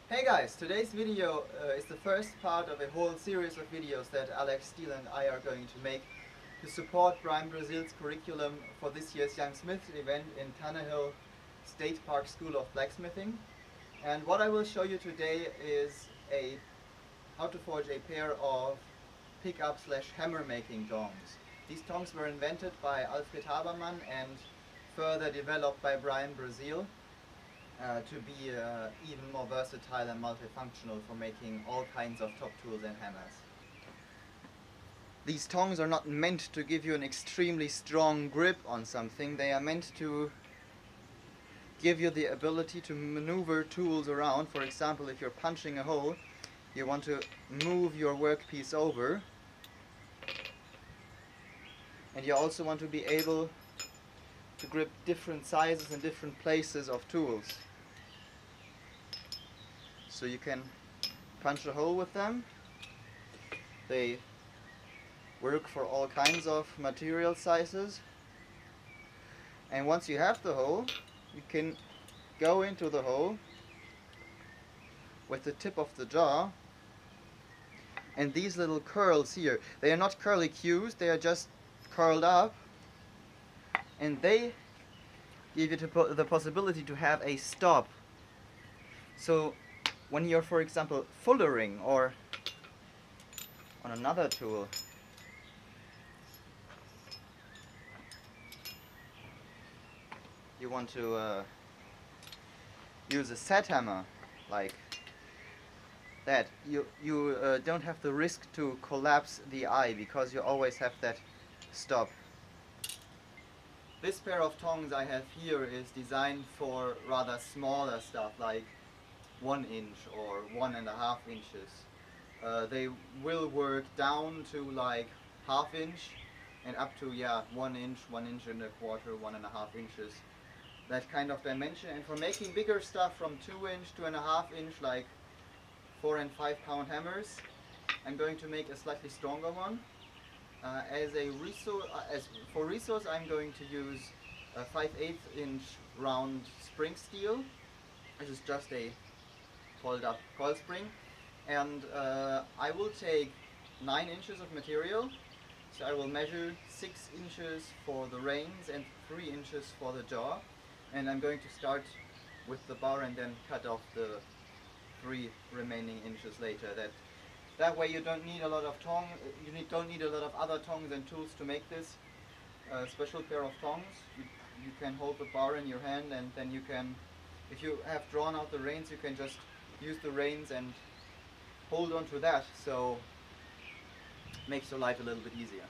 Hey guys, today's video is the first part of a whole series of videos that Alex Steele and I are going to make to support Brian Brazil's curriculum for this year's Young Smiths event in Tannehill State Park School of Blacksmithing. And what I will show you today is how to forge a pair of pickup/hammer making tongs. These tongs were invented by Alfred Habermann and further developed by Brian Brazil to be even more versatile and multifunctional for making all kinds of top tools and hammers. These tongs are not meant to give you an extremely strong grip on something. They are meant to give you the ability to maneuver tools around. For example, if you're punching a hole, you want to move your workpiece over, and you also want to be able to grip different sizes and different places of tools. So you can punch a hole with them. They work for all kinds of material sizes. And once you have the hole, you can go into the hole with the tip of the jaw. And these little curls here, they are not curlicues, they are just curled up. And they give you the possibility to have a stop. So when you're, for example, fullering or on another tool, you want to use a set hammer like that, you don't have the risk to collapse the eye because you always have that stop. This pair of tongs I have here is designed for rather smaller stuff like 1 inch or 1.5 inches. They will work down to like 1/2 inch and up to 1 inch, 1.25 inches, 1.5 inches. That kind of dimension. And for making bigger stuff from 2 inch to 1.5 inch, like 4 and 5 pound hammers, I'm going to make a slightly stronger one. For resource I'm going to use a 5/8 inch round spring steel. This is just a folded up coil spring, and I will take 9 inches of material. So I will measure 6 inches for the reins and 3 inches for the jaw, and I'm going to start with the bar and then cut off the 3 remaining inches later. That way you don't need a lot of don't need a lot of other tongs and tools to make this special pair of tongs. You can hold the bar in your hand, and then you can, if you have drawn out the reins, you can just use the reins and hold on to that, so it makes your life a little bit easier.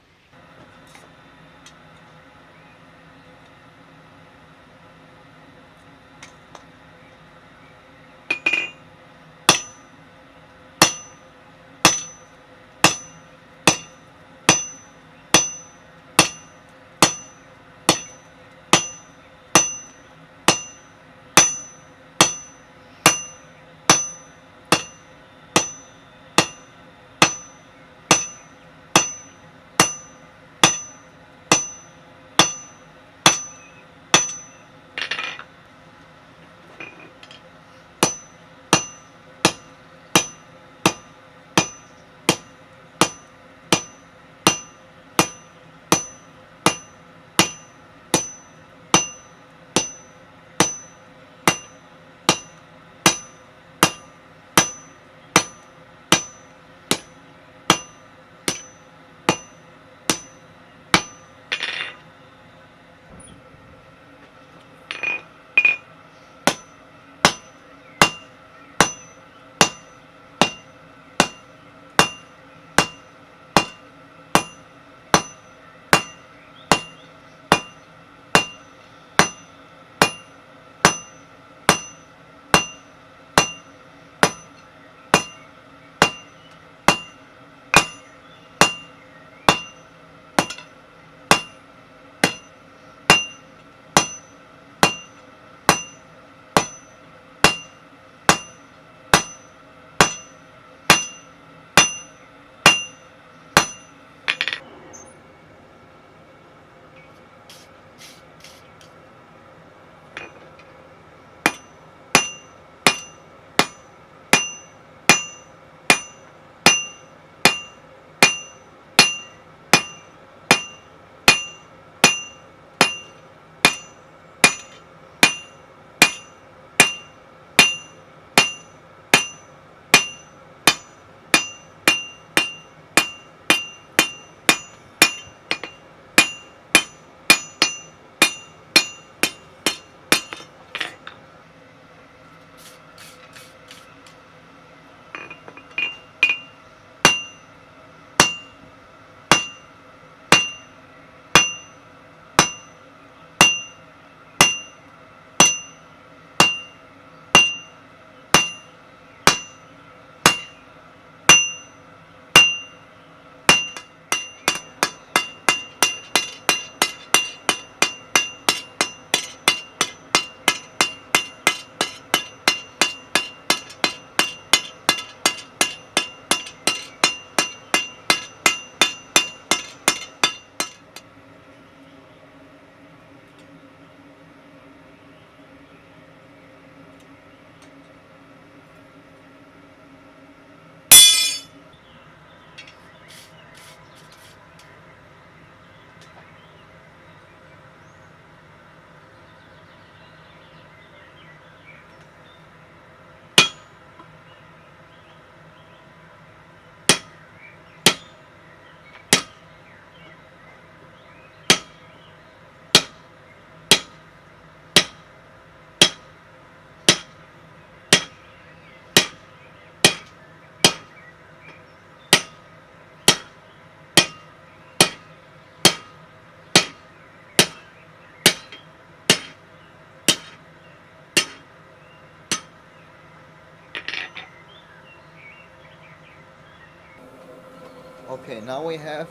Okay, now we have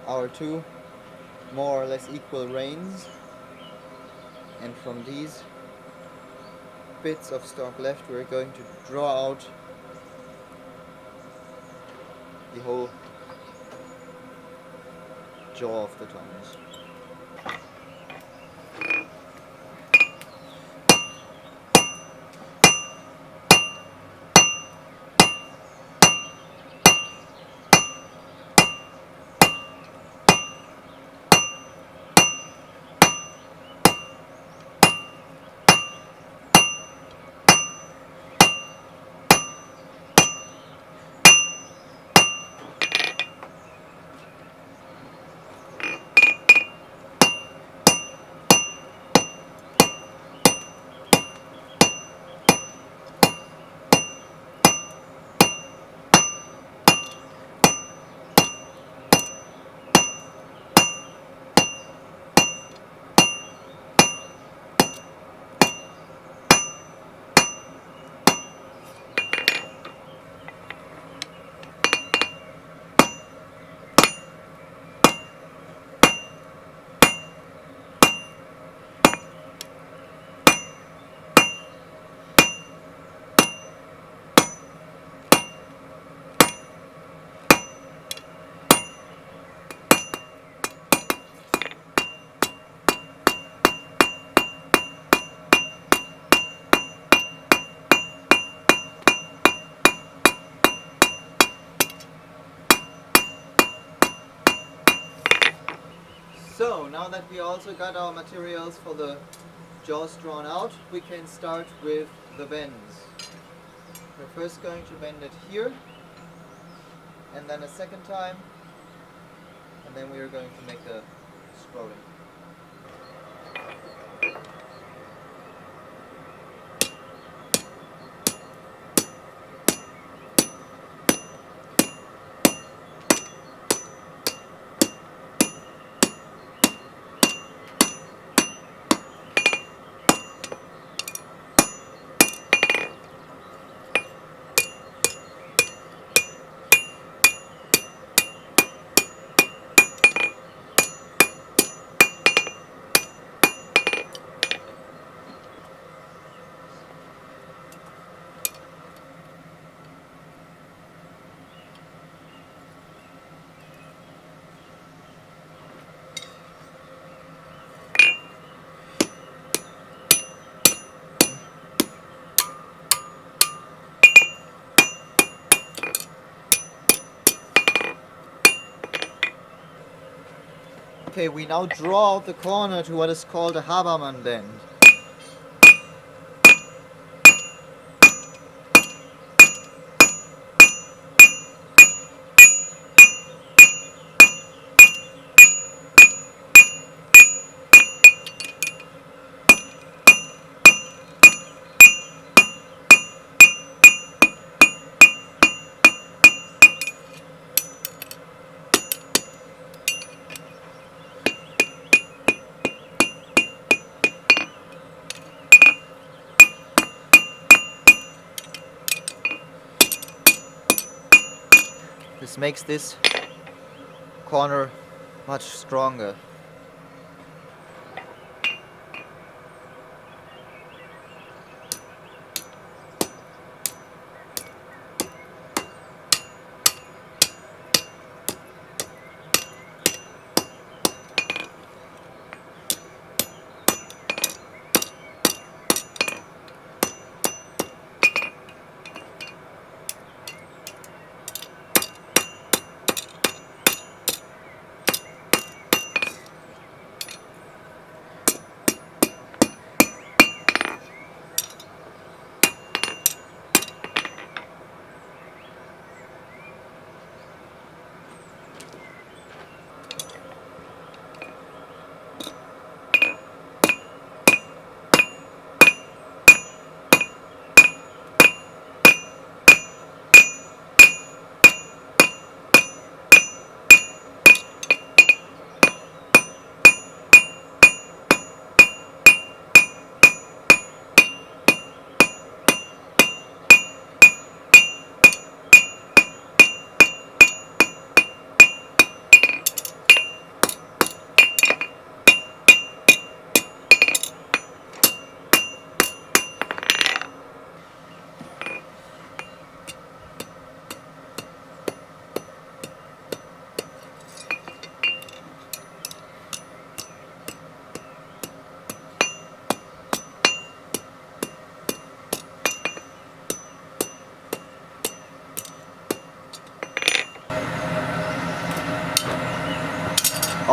our two more or less equal reins, and from these bits of stock left we're going to draw out the whole jaw of the tongs. So now that we also got our materials for the jaws drawn out, we can start with the bends. We're first going to bend it here, and then a second time, and then we are going to make a scrolling. Okay, we now draw out the corner to what is called a Haberman bend. This makes this corner much stronger.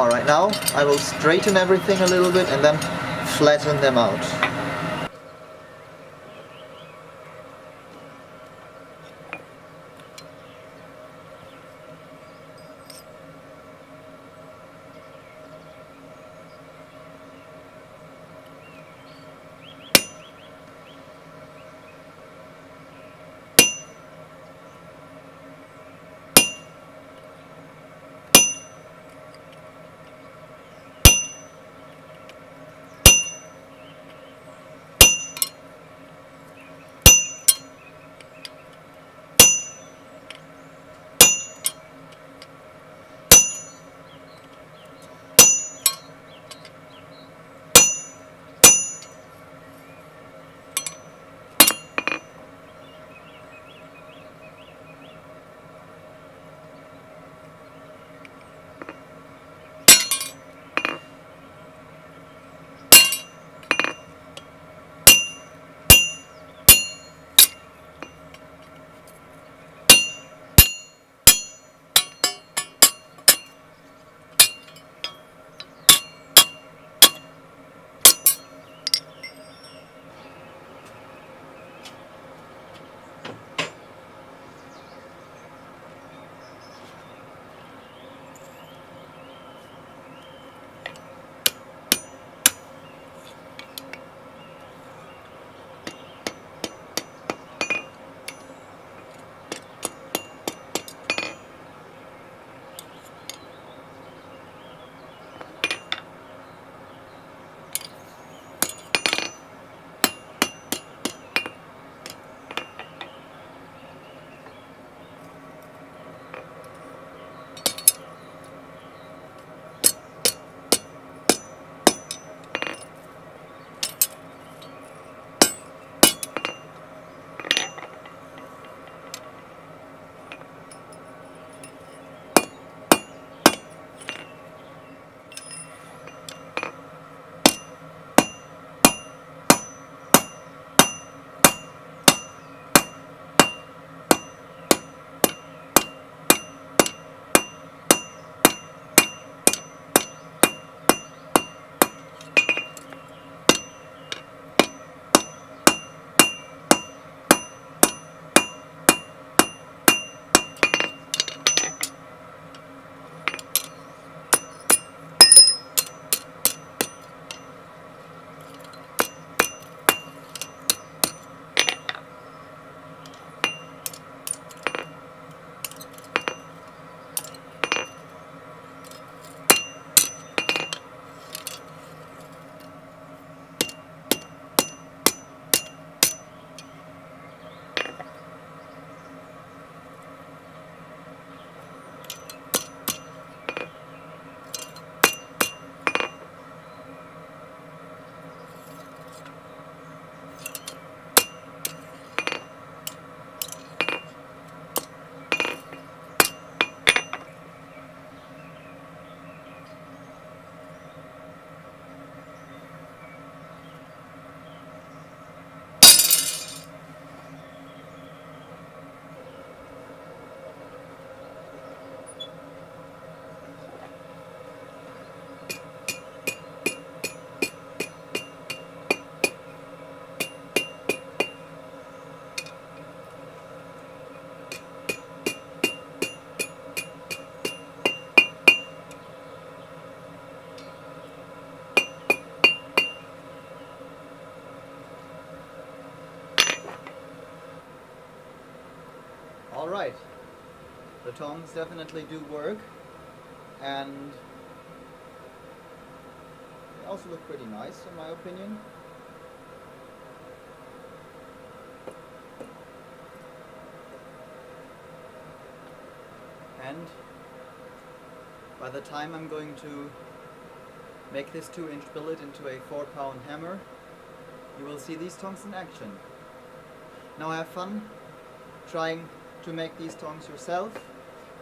Alright, now I will straighten everything a little bit and then flatten them out. Alright, the tongs definitely do work, and they also look pretty nice in my opinion. And by the time I'm going to make this 2-inch billet into a 4-pound hammer, you will see these tongs in action. Now have fun trying to make these tongs yourself.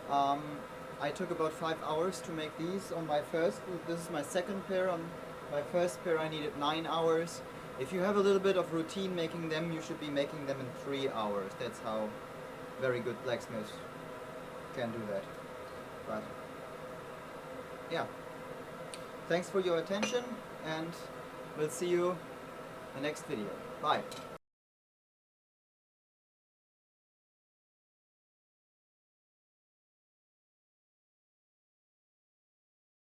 I took about 5 hours to make these on my first. This is my second pair. On my first pair I needed 9 hours. If you have a little bit of routine making them, you should be making them in 3 hours. That's how very good blacksmiths can do that. But yeah, Thanks for your attention, and we'll see you in the next video. Bye.